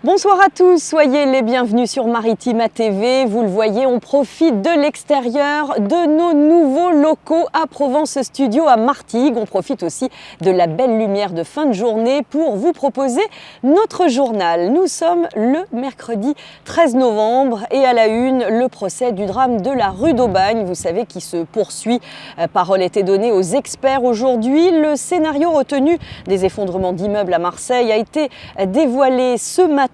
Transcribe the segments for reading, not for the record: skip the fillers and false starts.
Bonsoir à tous, soyez les bienvenus sur Maritima TV. Vous le voyez, on profite de l'extérieur de nos nouveaux locaux à Provence Studio à Martigues. On profite aussi de la belle lumière de fin de journée pour vous proposer notre journal. Nous sommes le mercredi 13 novembre et à la une, le procès du drame de la rue d'Aubagne, vous savez, qui se poursuit. Parole était donnée aux experts aujourd'hui. Le scénario retenu des effondrements d'immeubles à Marseille a été dévoilé ce matin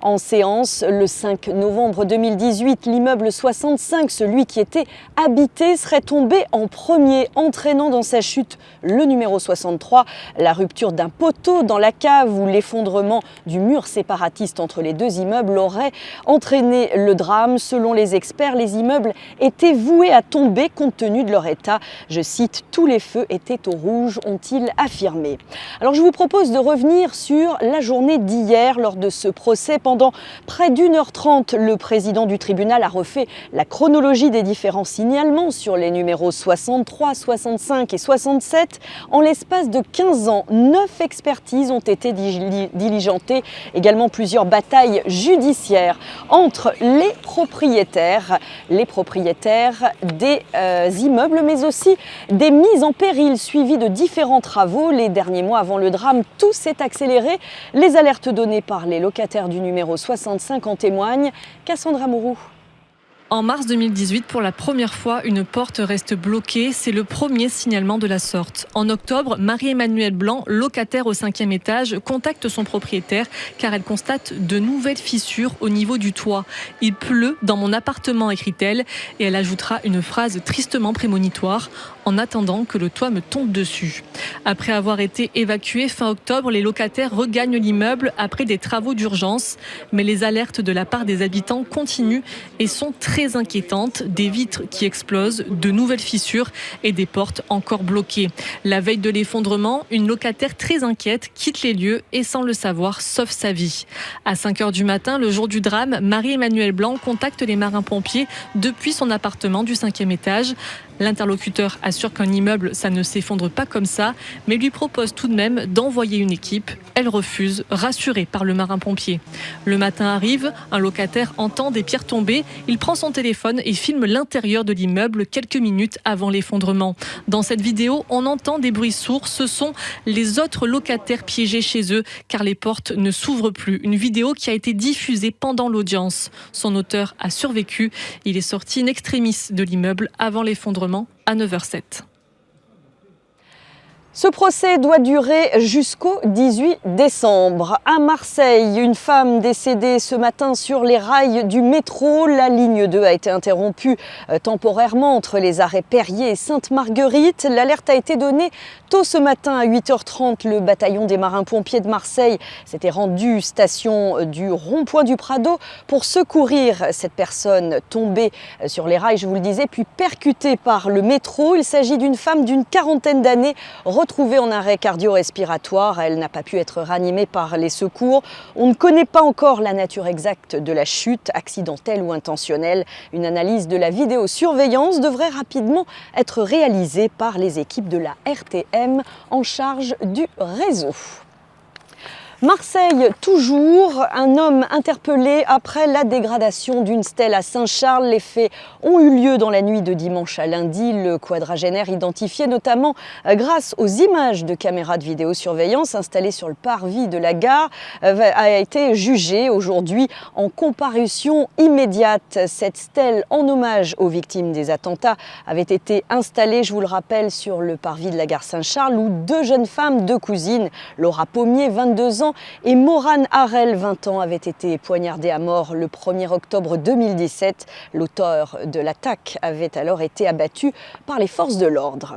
en séance. Le 5 novembre 2018, l'immeuble 65, celui qui était habité, serait tombé en premier, entraînant dans sa chute le numéro 63, la rupture d'un poteau dans la cave ou l'effondrement du mur séparatiste entre les deux immeubles aurait entraîné le drame. Selon les experts, les immeubles étaient voués à tomber compte tenu de leur état. Je cite, « Tous les feux étaient au rouge », ont-ils affirmé. Alors je vous propose de revenir sur la journée d'hier lors de ce procès. Pendant près d'1h30, le président du tribunal a refait la chronologie des différents signalements sur les numéros 63, 65 et 67. En l'espace de 15 ans, 9 expertises ont été diligentées, également plusieurs batailles judiciaires entre les propriétaires des immeubles, mais aussi des mises en péril suivies de différents travaux. Les derniers mois avant le drame, tout s'est accéléré. Les alertes données par les locataires du numéro 65 en témoignent. Cassandra Mourou. En mars 2018, pour la première fois, une porte reste bloquée. C'est le premier signalement de la sorte. En octobre, Marie-Emmanuelle Blanc, locataire au 5e étage, contacte son propriétaire car elle constate de nouvelles fissures au niveau du toit. « Il pleut dans mon appartement », écrit-elle, et elle ajoutera une phrase tristement prémonitoire « en attendant que le toit me tombe dessus ». Après avoir été évacués fin octobre, les locataires regagnent l'immeuble après des travaux d'urgence. Mais les alertes de la part des habitants continuent et sont très inquiétantes. Des vitres qui explosent, de nouvelles fissures et des portes encore bloquées. La veille de l'effondrement, une locataire très inquiète quitte les lieux et sans le savoir sauve sa vie. À 5h du matin, le jour du drame, Marie-Emmanuelle Blanc contacte les marins-pompiers depuis son appartement du 5e étage. L'interlocuteur assure qu'un immeuble, ça ne s'effondre pas comme ça, mais lui propose tout de même d'envoyer une équipe. Elle refuse, rassurée par le marin-pompier. Le matin arrive, un locataire entend des pierres tomber. Il prend son téléphone et filme l'intérieur de l'immeuble quelques minutes avant l'effondrement. Dans cette vidéo, on entend des bruits sourds. Ce sont les autres locataires piégés chez eux, car les portes ne s'ouvrent plus. Une vidéo qui a été diffusée pendant l'audience. Son auteur a survécu. Il est sorti in extremis de l'immeuble avant l'effondrement à 9h07. Ce procès doit durer jusqu'au 18 décembre. À Marseille, une femme décédée ce matin sur les rails du métro. La ligne 2 a été interrompue temporairement entre les arrêts Perrier et Sainte-Marguerite. L'alerte a été donnée tôt ce matin à 8h30. Le bataillon des marins-pompiers de Marseille s'était rendu station du rond-point du Prado pour secourir cette personne tombée sur les rails, je vous le disais, puis percutée par le métro. Il s'agit d'une femme d'une quarantaine d'années, retrouvée en arrêt cardio-respiratoire. Elle n'a pas pu être ranimée par les secours. On ne connaît pas encore la nature exacte de la chute, accidentelle ou intentionnelle. Une analyse de la vidéosurveillance devrait rapidement être réalisée par les équipes de la RTM en charge du réseau. Marseille, toujours, un homme interpellé après la dégradation d'une stèle à Saint-Charles. Les faits ont eu lieu dans la nuit de dimanche à lundi. Le quadragénaire, identifié notamment grâce aux images de caméras de vidéosurveillance installées sur le parvis de la gare, a été jugé aujourd'hui en comparution immédiate. Cette stèle en hommage aux victimes des attentats avait été installée, je vous le rappelle, sur le parvis de la gare Saint-Charles où deux jeunes femmes, deux cousines, Laura Pommier, 22 ans, et Morane Harel, 20 ans, avait été poignardée à mort le 1er octobre 2017. L'auteur de l'attaque avait alors été abattu par les forces de l'ordre.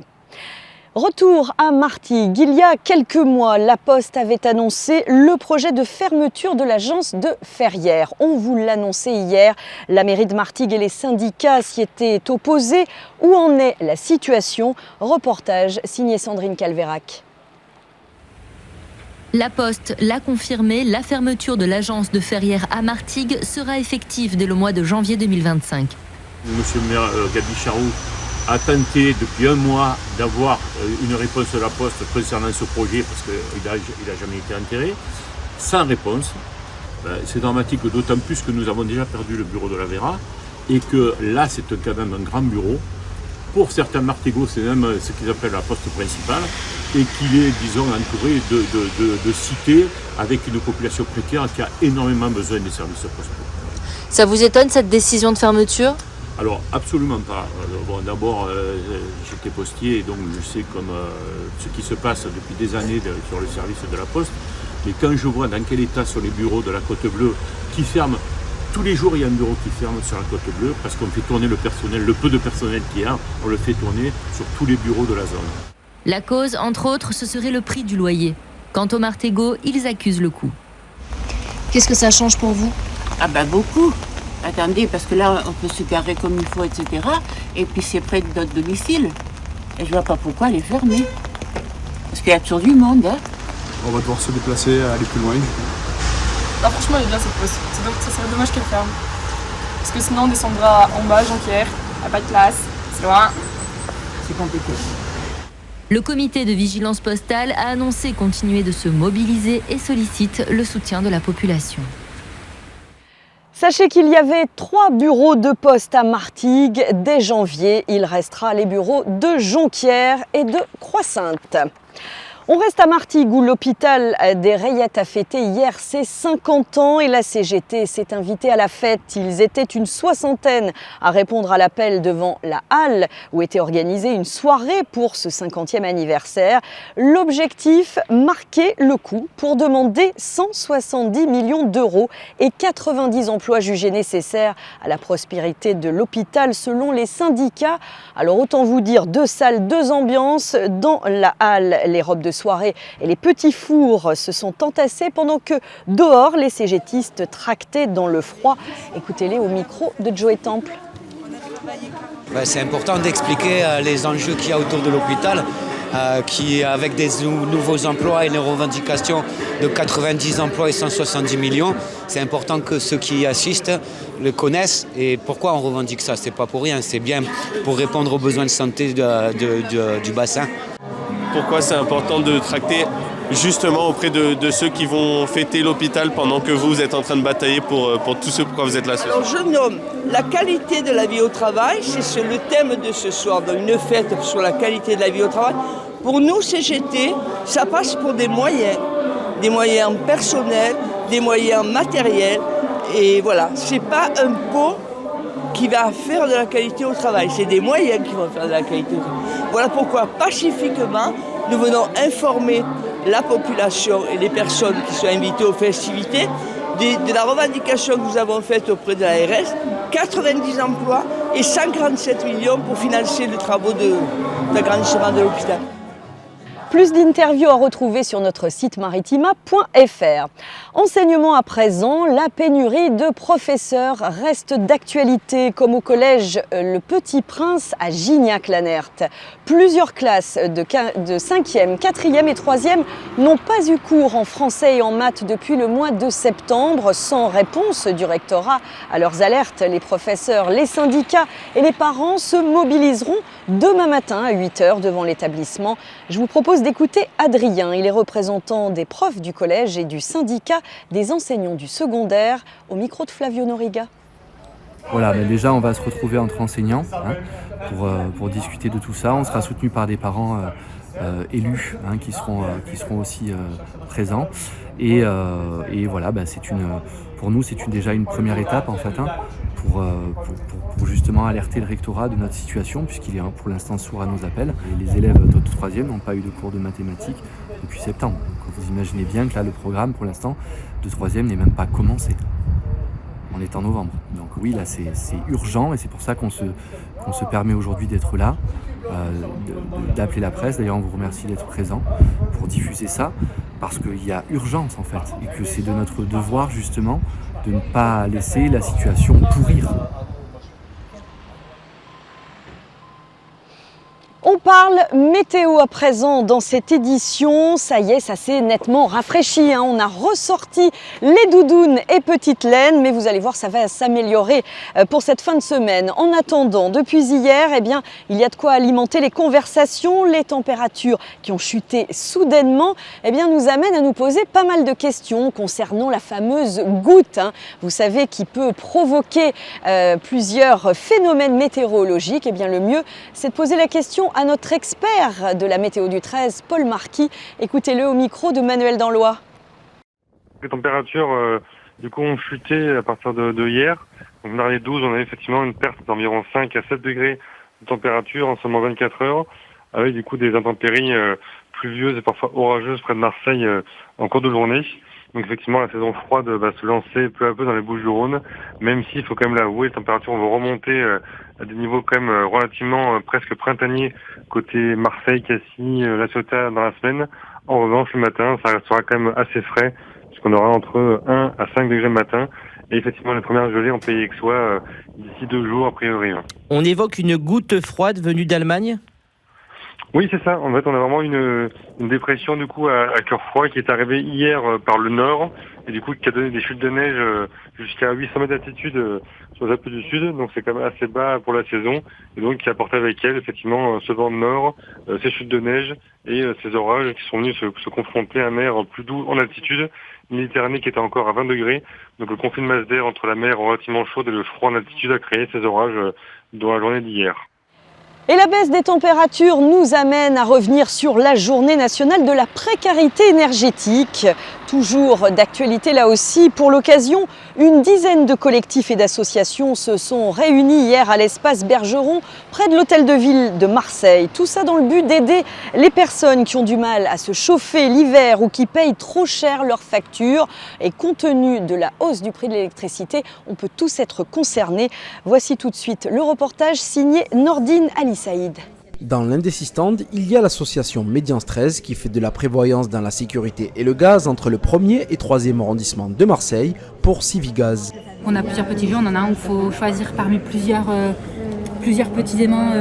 Retour à Martigues. Il y a quelques mois, La Poste avait annoncé le projet de fermeture de l'agence de Ferrières. On vous l'annonçait hier. La mairie de Martigues et les syndicats s'y étaient opposés. Où en est la situation? Reportage signé Sandrine Calvérac. La Poste l'a confirmé, la fermeture de l'agence de Ferrières à Martigues sera effective dès le mois de janvier 2025. Monsieur le maire Gabi Charroux a tenté depuis un mois d'avoir une réponse de la Poste concernant ce projet parce qu'il n'a jamais été enterré, sans réponse. C'est dramatique, d'autant plus que nous avons déjà perdu le bureau de la Vera et que là, c'est quand même un grand bureau. Pour certains Martégots, c'est même ce qu'ils appellent la poste principale et qu'il est, disons, entouré de cités avec une population précaire qui a énormément besoin des services postaux. Ça vous étonne cette décision de fermeture ? Alors, absolument pas. Bon, d'abord, j'étais postier et donc je sais comme ce qui se passe depuis des années sur le service de la Poste. Mais quand je vois dans quel état sont les bureaux de la Côte Bleue qui ferment, tous les jours il y a un bureau qui ferme sur la Côte Bleue parce qu'on fait tourner le personnel, le peu de personnel qu'il y a, on le fait tourner sur tous les bureaux de la zone. La cause, entre autres, ce serait le prix du loyer. Quant aux Martégots, ils accusent le coup. Qu'est-ce que ça change pour vous ? Ah ben beaucoup. Attendez, parce que là, on peut se garer comme il faut, etc. Et puis c'est près de notre domicile. Et je vois pas pourquoi les fermer. Parce qu'il y a toujours du monde, hein. On va devoir se déplacer, aller plus loin. Ah, franchement, elle est bien cette poste. Ça serait dommage qu'elle ferme. Parce que sinon, on descendra en bas, Jonquière, à pas de place. C'est loin. C'est compliqué. Le comité de vigilance postale a annoncé continuer de se mobiliser et sollicite le soutien de la population. Sachez qu'il y avait 3 bureaux de poste à Martigues. Dès janvier, il restera les bureaux de Jonquière et de Croix-Sainte. On reste à Martigues où l'hôpital des Rayettes a fêté hier ses 50 ans et la CGT s'est invitée à la fête. Ils étaient une 60aine à répondre à l'appel devant la halle où était organisée une soirée pour ce 50e anniversaire. L'objectif, marquer le coup pour demander 170 millions d'euros et 90 emplois jugés nécessaires à la prospérité de l'hôpital selon les syndicats. Alors autant vous dire 2 salles, 2 ambiances. Dans la halle, les robes de soirée et les petits fours se sont entassés pendant que dehors, les CGTistes tractaient dans le froid. Écoutez-les au micro de Joey Temple. C'est important d'expliquer les enjeux qu'il y a autour de l'hôpital, qui avec des nouveaux emplois et les revendications de 90 emplois et 170 millions, c'est important que ceux qui y assistent le connaissent. Et pourquoi on revendique ça ? C'est pas pour rien, c'est bien pour répondre aux besoins de santé du bassin. Pourquoi c'est important de tracter justement auprès de ceux qui vont fêter l'hôpital pendant que vous êtes en train de batailler pour tout ce pourquoi vous êtes là ce soir. Alors je nomme la qualité de la vie au travail, c'est le thème de ce soir, donc une fête sur la qualité de la vie au travail. Pour nous, CGT, ça passe pour des moyens personnels, des moyens matériels, et voilà, c'est pas un pot qui va faire de la qualité au travail. C'est des moyens qui vont faire de la qualité au travail. Voilà pourquoi, pacifiquement, nous venons informer la population et les personnes qui sont invitées aux festivités de la revendication que nous avons faite auprès de l'ARS, 90 emplois et 147 millions pour financer les travaux d'agrandissement de l'hôpital. Plus d'interviews à retrouver sur notre site maritima.fr. Enseignement à présent, la pénurie de professeurs reste d'actualité, comme au collège Le Petit Prince à Gignac-Lanert. Plusieurs classes de 5e, 4e et 3e n'ont pas eu cours en français et en maths depuis le mois de septembre. Sans réponse du rectorat à leurs alertes, les professeurs, les syndicats et les parents se mobiliseront demain matin à 8h devant l'établissement. Je vous propose d'écouter Adrien. Il est représentant des profs du collège et du syndicat des enseignants du secondaire au micro de Flavio Noriga. Voilà, mais déjà on va se retrouver entre enseignants pour discuter de tout ça. On sera soutenu par des parents élus qui seront aussi présents. Et voilà, pour nous c'est déjà une première étape en fait, pour justement alerter le rectorat de notre situation, puisqu'il est pour l'instant sourd à nos appels. Et les élèves de 3e n'ont pas eu de cours de mathématiques depuis septembre. Donc vous imaginez bien que là le programme pour l'instant de 3e n'est même pas commencé. On est en novembre. Donc oui, là c'est urgent et c'est pour ça qu'on se permet aujourd'hui d'être là, d'appeler la presse. D'ailleurs on vous remercie d'être présent pour diffuser ça, parce qu'il y a urgence en fait, et que c'est de notre devoir justement de ne pas laisser la situation pourrir. On parle parle météo à présent dans cette édition. Ça y est, ça s'est nettement rafraîchi. On a ressorti les doudounes et petites laines, mais vous allez voir, ça va s'améliorer pour cette fin de semaine. En attendant, depuis hier, il y a de quoi alimenter les conversations. Les températures qui ont chuté soudainement nous amènent à nous poser pas mal de questions concernant la fameuse goutte. Vous savez, qui peut provoquer plusieurs phénomènes météorologiques. Le mieux, c'est de poser la question à notre expert de la météo du 13, Paul Marquis. Écoutez-le au micro de Manuel Danlois. Les températures ont chuté à partir de hier. Donc, dans les 12, on a effectivement une perte d'environ 5 à 7 degrés de température en seulement 24 heures, avec des intempéries pluvieuses et parfois orageuses près de Marseille en cours de journée. Donc effectivement, la saison froide va se lancer peu à peu dans les Bouches-du-Rhône, même s'il faut quand même l'avouer, les températures vont remonter à des niveaux quand même relativement presque printaniers côté Marseille, Cassis, La Ciotat dans la semaine. En revanche, le matin, ça restera quand même assez frais, puisqu'on aura entre 1 à 5 degrés le matin. Et effectivement, les premières gelées en Pays Aixois d'ici 2 jours a priori. On évoque une goutte froide venue d'Allemagne ? Oui, c'est ça. En fait, on a vraiment une dépression à cœur froid qui est arrivée hier par le nord et qui a donné des chutes de neige jusqu'à 800 mètres d'altitude sur les Alpes du Sud. Donc c'est quand même assez bas pour la saison et donc qui a apporté avec elle effectivement ce vent de nord, ces chutes de neige et ces orages qui sont venus se confronter à un air plus doux en altitude. Méditerranée qui était encore à 20 degrés. Donc le conflit de masse d'air entre la mer relativement chaude et le froid en altitude a créé ces orages dans la journée d'hier. Et la baisse des températures nous amène à revenir sur la journée nationale de la précarité énergétique. Toujours d'actualité là aussi. Pour l'occasion, une dizaine de collectifs et d'associations se sont réunis hier à l'espace Bergeron, près de l'hôtel de ville de Marseille. Tout ça dans le but d'aider les personnes qui ont du mal à se chauffer l'hiver ou qui payent trop cher leurs factures. Et compte tenu de la hausse du prix de l'électricité, on peut tous être concernés. Voici tout de suite le reportage signé Nordine Ali Saïd. Dans l'un des 6 stands, il y a l'association Médiance 13 qui fait de la prévoyance dans la sécurité et le gaz entre le 1er et 3e arrondissement de Marseille pour Civigaz. On a plusieurs petits jeux, on en a un où il faut choisir parmi plusieurs petits aimants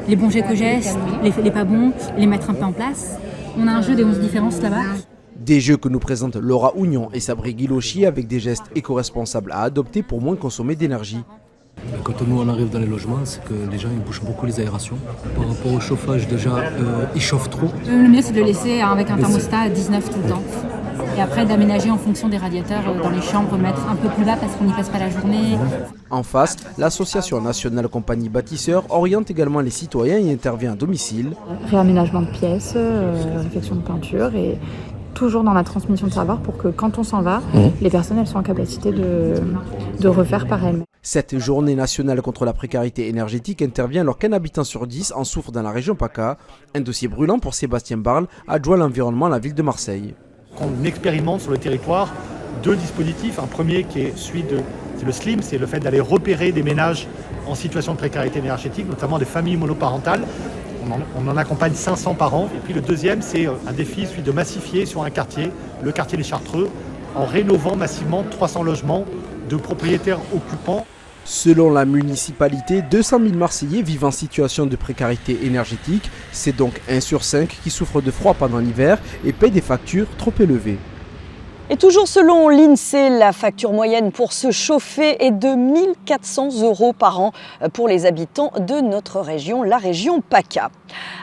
les bons jets éco-gestes, les pas bons, les mettre un peu en place. On a un jeu des 11 différences là-bas. Des jeux que nous présentent Laura Ougnon et Sabri Guilochi avec des gestes éco-responsables à adopter pour moins consommer d'énergie. Quand nous on arrive dans les logements, c'est que les gens ils bougent beaucoup les aérations. Par rapport au chauffage, déjà, ils chauffent trop. Le mieux c'est de le laisser avec un thermostat à 19 tout le temps. Et après d'aménager en fonction des radiateurs dans les chambres, mettre un peu plus bas parce qu'on n'y passe pas la journée. En face, l'association nationale Compagnie Bâtisseurs oriente également les citoyens et intervient à domicile. Réaménagement de pièces, réfection de peinture et toujours dans la transmission de savoir pour que quand on s'en va, les personnes elles sont en capacité de refaire par elles-mêmes. Cette journée nationale contre la précarité énergétique intervient alors qu'un habitant sur 10 en souffre dans la région PACA. Un dossier brûlant pour Sébastien Barle, adjoint à l'environnement à la ville de Marseille. On expérimente sur le territoire 2 dispositifs. Un premier qui est celui c'est le SLIM, c'est le fait d'aller repérer des ménages en situation de précarité énergétique, notamment des familles monoparentales. On en accompagne 500 par an. Et puis le deuxième, c'est un défi, celui de massifier sur un quartier, le quartier des Chartreux, en rénovant massivement 300 logements de propriétaires occupants. Selon la municipalité, 200 000 Marseillais vivent en situation de précarité énergétique. C'est donc 1 sur 5 qui souffre de froid pendant l'hiver et paye des factures trop élevées. Et toujours selon l'INSEE, la facture moyenne pour se chauffer est de 1 400 € par an pour les habitants de notre région, la région PACA.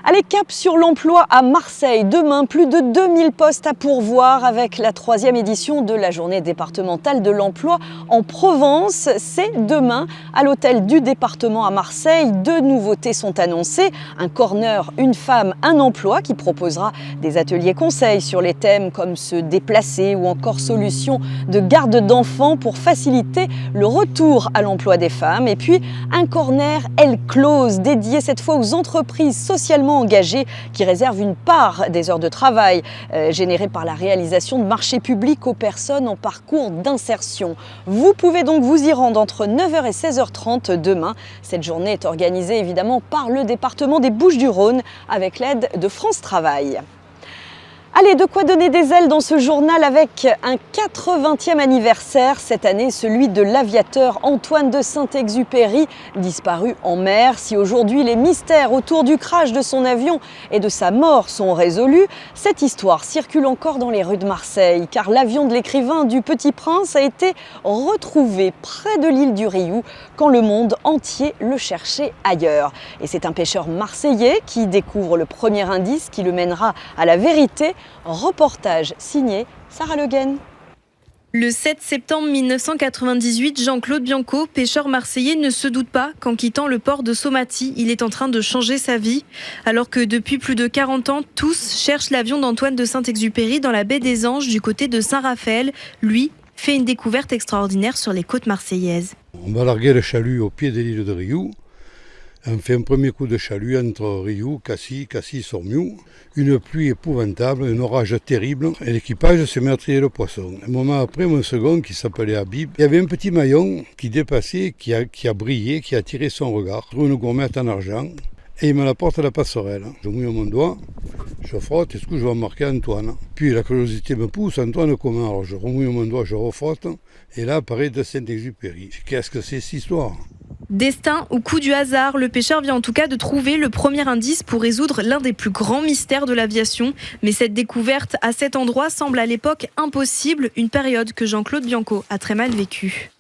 Allez, cap sur l'emploi à Marseille. Demain, plus de 2000 postes à pourvoir avec la 3e édition de la journée départementale de l'emploi en Provence. C'est demain à l'hôtel du département à Marseille. 2 nouveautés sont annoncées. Un corner, une femme, un emploi qui proposera des ateliers conseils sur les thèmes comme se déplacer ou encore solutions de garde d'enfants pour faciliter le retour à l'emploi des femmes. Et puis un corner Elle Close dédié cette fois aux entreprises socialement engagées qui réservent une part des heures de travail générées par la réalisation de marchés publics aux personnes en parcours d'insertion. Vous pouvez donc vous y rendre entre 9h et 16h30 demain. Cette journée est organisée évidemment par le département des Bouches-du-Rhône avec l'aide de France Travail. Allez, de quoi donner des ailes dans ce journal avec un 80e anniversaire. Cette année, celui de l'aviateur Antoine de Saint-Exupéry, disparu en mer. Si aujourd'hui les mystères autour du crash de son avion et de sa mort sont résolus, cette histoire circule encore dans les rues de Marseille, car l'avion de l'écrivain du Petit Prince a été retrouvé près de l'île du Rioux quand le monde entier le cherchait ailleurs. Et c'est un pêcheur marseillais qui découvre le premier indice qui le mènera à la vérité. Reportage signé Sarah Le Guen. Le 7 septembre 1998, Jean-Claude Bianco, pêcheur marseillais, ne se doute pas qu'en quittant le port de Somati, il est en train de changer sa vie. Alors que depuis plus de 40 ans, tous cherchent l'avion d'Antoine de Saint-Exupéry dans la baie des Anges du côté de Saint-Raphaël. Lui fait une découverte extraordinaire sur les côtes marseillaises. On va larguer le chalut au pied de l'île de Rioux. On fait un premier coup de chalut entre Rioux, Cassis-Sormiou. Une pluie épouvantable, un orage terrible. Et l'équipage se met à trier le poisson. Un moment après, mon second, qui s'appelait Habib, il y avait un petit maillon qui dépassait, qui a brillé, qui a attiré son regard. Je trouve une gourmette en argent et il me la porte à la passerelle. Je mouille mon doigt, je frotte, est-ce que je vais marquer Antoine? Puis la curiosité me pousse, Antoine comment? Alors je remouille mon doigt, je refrotte, et là apparaît de Saint-Exupéry. Qu'est-ce que c'est cette histoire? Destin ou coup du hasard, le pêcheur vient en tout cas de trouver le premier indice pour résoudre l'un des plus grands mystères de l'aviation. Mais cette découverte à cet endroit semble à l'époque impossible, une période que Jean-Claude Bianco a très mal vécue.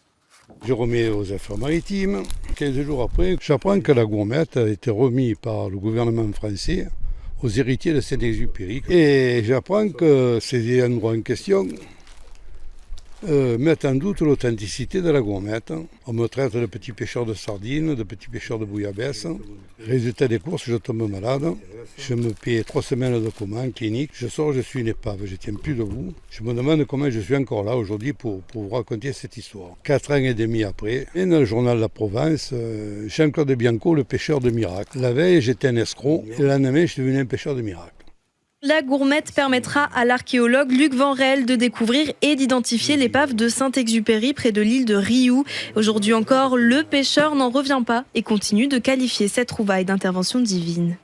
Je remets aux affaires maritimes. 15 jours après, j'apprends que la gourmette a été remise par le gouvernement français aux héritiers de Saint-Exupéry. Et j'apprends que ces endroits en question mettent en doute l'authenticité de la gourmette. On me traite de petit pêcheur de sardines, de petit pêcheur de bouillabaisse. Résultat des courses, je tombe malade. Je me paie 3 semaines de coma clinique. Je sors, je suis une épave, je ne tiens plus debout. Je me demande comment je suis encore là aujourd'hui pour vous raconter cette histoire. 4 ans et demi après, et dans le journal La Provence, Jean-Claude Bianco, le pêcheur de miracles. La veille, j'étais un escroc et le lendemain, je suis devenu un pêcheur de miracles. La gourmette permettra à l'archéologue Luc Vanrel de découvrir et d'identifier l'épave de Saint-Exupéry près de l'île de Rioux. Aujourd'hui encore, le pêcheur n'en revient pas et continue de qualifier cette trouvaille d'intervention divine.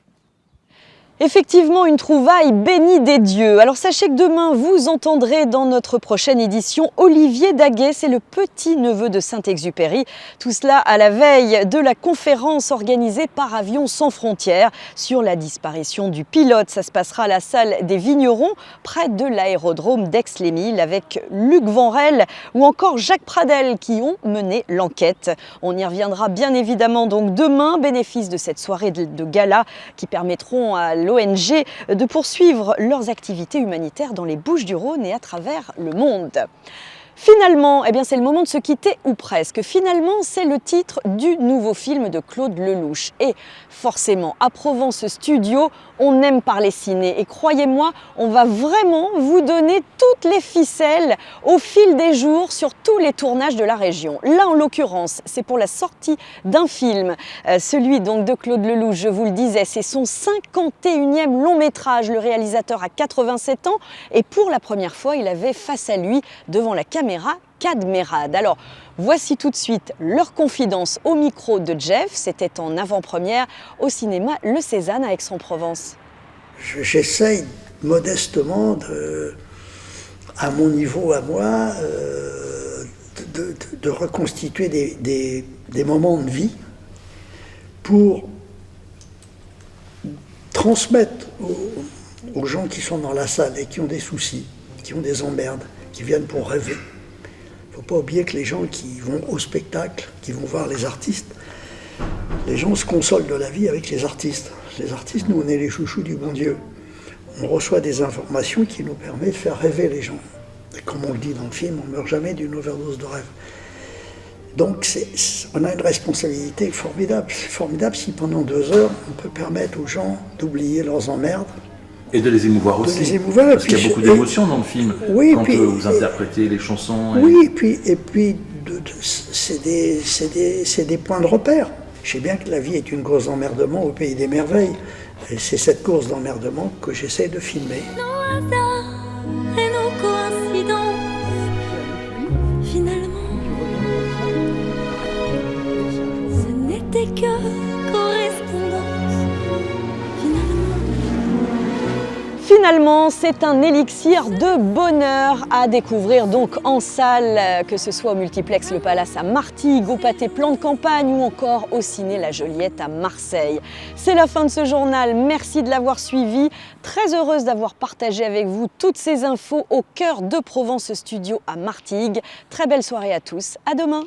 Effectivement, une trouvaille bénie des dieux. Alors sachez que demain, vous entendrez dans notre prochaine édition Olivier Daguet, c'est le petit-neveu de Saint-Exupéry. Tout cela à la veille de la conférence organisée par Avions sans frontières sur la disparition du pilote. Ça se passera à la salle des Vignerons, près de l'aérodrome d'Aix-les-Milles, avec Luc Vanrel ou encore Jacques Pradel qui ont mené l'enquête. On y reviendra bien évidemment donc demain, bénéfice de cette soirée de gala qui permettront à l'ONG de poursuivre leurs activités humanitaires dans les Bouches-du-Rhône et à travers le monde. Finalement, c'est le moment de se quitter, ou presque. Finalement, c'est le titre du nouveau film de Claude Lelouch. Et forcément, à Provence Studio, on aime parler ciné. Et croyez-moi, on va vraiment vous donner toutes les ficelles au fil des jours sur tous les tournages de la région. Là, en l'occurrence, c'est pour la sortie d'un film. Celui donc de Claude Lelouch, je vous le disais, c'est son 51e long métrage. Le réalisateur a 87 ans et pour la première fois, il avait face à lui, devant la caméra, Cadmerade. Alors, voici tout de suite leur confidence au micro de Jeff. C'était en avant-première au cinéma Le Cézanne à Aix-en-Provence. J'essaye modestement, à mon niveau, à moi, de reconstituer des moments de vie pour transmettre aux gens qui sont dans la salle et qui ont des soucis, qui ont des emmerdes, qui viennent pour rêver. Il ne faut pas oublier que les gens qui vont au spectacle, qui vont voir les artistes, les gens se consolent de la vie avec les artistes. Les artistes, nous, on est les chouchous du bon Dieu. On reçoit des informations qui nous permettent de faire rêver les gens. Et comme on le dit dans le film, on ne meurt jamais d'une overdose de rêve. Donc on a une responsabilité formidable. C'est formidable si pendant 2 heures, on peut permettre aux gens d'oublier leurs emmerdes. Et de les émouvoir aussi. Les émouvoir, parce qu'il y a beaucoup d'émotions dans le film. Oui, quand vous interprétez les chansons. Oui, et puis c'est des points de repère. Je sais bien que la vie est une course d'emmerdement au pays des merveilles. Et c'est cette course d'emmerdement que j'essaie de filmer. Nos hasards et nos coïncidences, finalement, ce n'était que correspondance. Finalement, c'est un élixir de bonheur à découvrir donc en salle, que ce soit au multiplex Le Palace à Martigues, au Pâté Plan de Campagne ou encore au Ciné La Joliette à Marseille. C'est la fin de ce journal, merci de l'avoir suivi. Très heureuse d'avoir partagé avec vous toutes ces infos au cœur de Provence Studio à Martigues. Très belle soirée à tous, à demain.